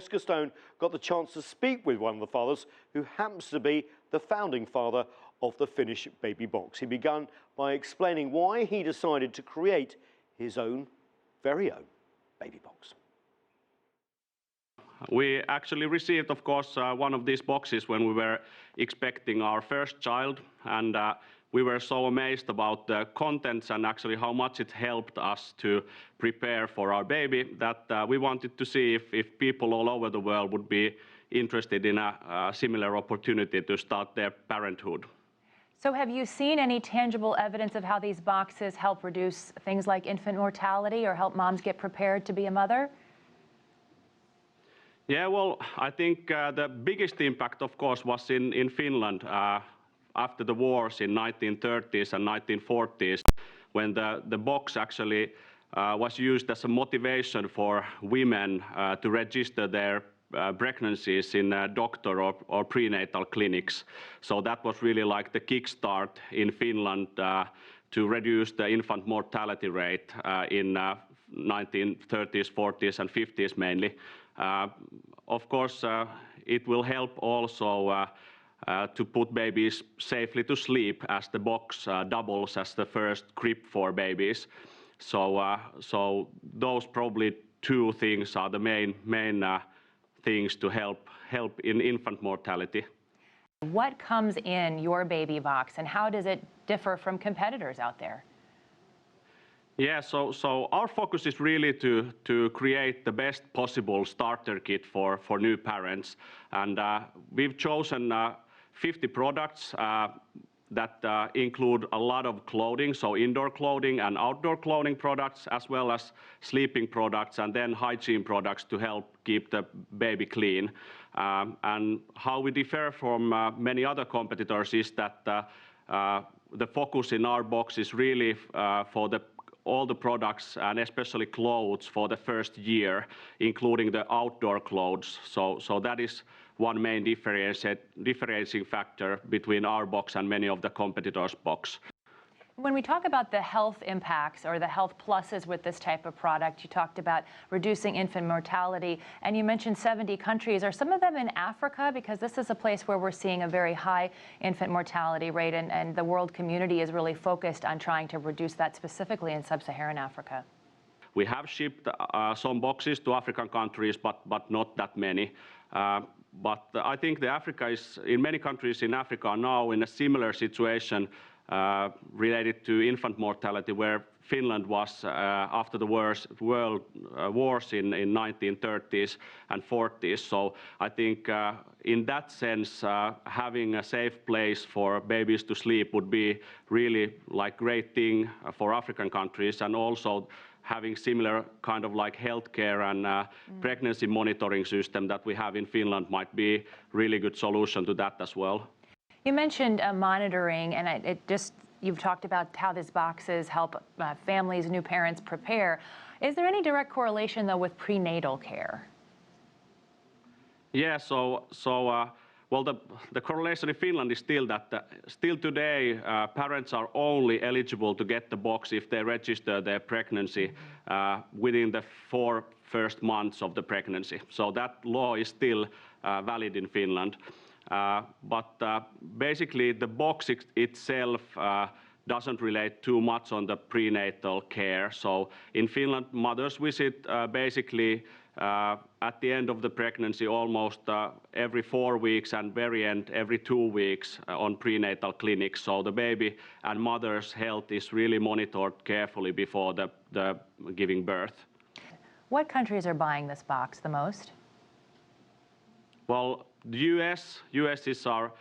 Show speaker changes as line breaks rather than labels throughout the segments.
Oscar Stone got the chance to speak with one of the fathers who happens to be the founding father of the Finnish baby box. He began by explaining why he decided to create his very own baby box.
We actually received, of course, one of these boxes when we were expecting our first child, and we were so amazed about the contents and actually how much it helped us to prepare for our baby that we wanted to see if people all over the world would be interested in a similar opportunity to start their parenthood.
So have you seen any tangible evidence of how these boxes help reduce things like infant mortality or help moms get prepared to be a mother?
Yeah, well, I think the biggest impact, of course, was in Finland after the wars in 1930s and 1940s, when the box actually was used as a motivation for women to register their pregnancies in doctor or prenatal clinics. So that was really like the kickstart in Finland to reduce the infant mortality rate in 1930s, 40s and 50s mainly. Of course, it will help also to put babies safely to sleep, as the box doubles as the first crib for babies. So those probably two things are the main things to help in infant mortality.
What comes in your baby box and how does it differ from competitors out there?
Yeah, so our focus is really to create the best possible starter kit for new parents, and we've chosen 50 products that include a lot of clothing, so indoor clothing and outdoor clothing products, as well as sleeping products and then hygiene products to help keep the baby clean. And how we differ from many other competitors is that the focus in our box is really for all the products and especially clothes for the first year, including the outdoor clothes. So that is one main differentiating factor between our box and many of the competitors' box.
When we talk about the health impacts or the health pluses with this type of product, you talked about reducing infant mortality, and you mentioned 70 countries. Are some of them in Africa? Because this is a place where we're seeing a very high infant mortality rate, and the world community is really focused on trying to reduce that specifically in sub-Saharan Africa.
We have shipped some boxes to African countries, but not that many. But I think Africa is, in many countries in Africa are now in a similar situation related to infant mortality, where Finland was after the wars in 1930s and 40s. So I think in that sense, having a safe place for babies to sleep would be really like great thing for African countries, and also having similar kind of like healthcare and pregnancy monitoring system that we have in Finland might be really good solution to that as well.
You mentioned monitoring, and you've talked about how these boxes help families, new parents prepare. Is there any direct correlation, though, with prenatal care?
Yeah, well, the correlation in Finland is still that still today parents are only eligible to get the box if they register their pregnancy within the 4 first months of the pregnancy. So that law is still valid in Finland. But basically the box itself doesn't relate too much on the prenatal care. So in Finland, mothers visit basically at the end of the pregnancy almost every 4 weeks, and very end every 2 weeks on prenatal clinics. So the baby and mother's health is really monitored carefully before the giving birth.
What countries are buying this box the most?
Well, the US is our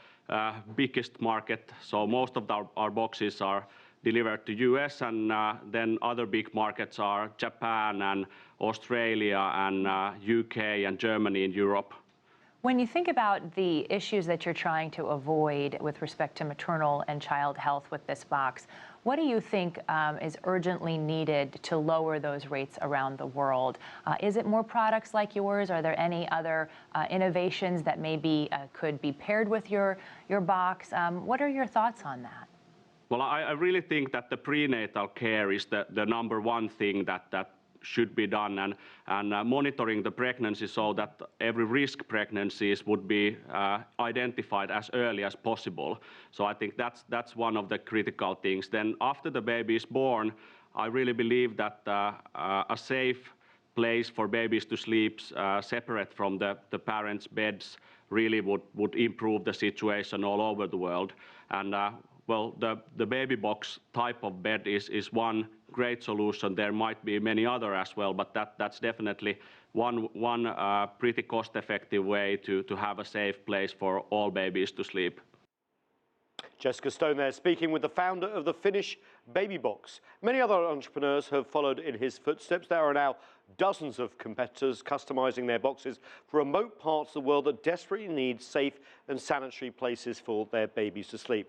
biggest market, so most of our boxes are delivered to US, and then other big markets are Japan and Australia and UK and Germany in Europe.
When you think about the issues that you're trying to avoid with respect to maternal and child health with this box, what do you think is urgently needed to lower those rates around the world? Is it more products like yours? Are there any other innovations that maybe could be paired with your box? What are your thoughts on that?
Well, I really think that the prenatal care is the number one thing that should be done, and monitoring the pregnancy so that every risk pregnancies would be identified as early as possible. So I think that's one of the critical things. Then after the baby is born, I really believe that a safe place for babies to sleep separate from the parents' beds really would improve the situation all over the world. And well, the baby box type of bed is one great solution. There might be many other as well, but that's definitely one pretty cost-effective way to have a safe place for all babies to sleep.
Jessica Stone there, speaking with the founder of the Finnish baby box. Many other entrepreneurs have followed in his footsteps. There are now dozens of competitors customizing their boxes for remote parts of the world that desperately need safe and sanitary places for their babies to sleep.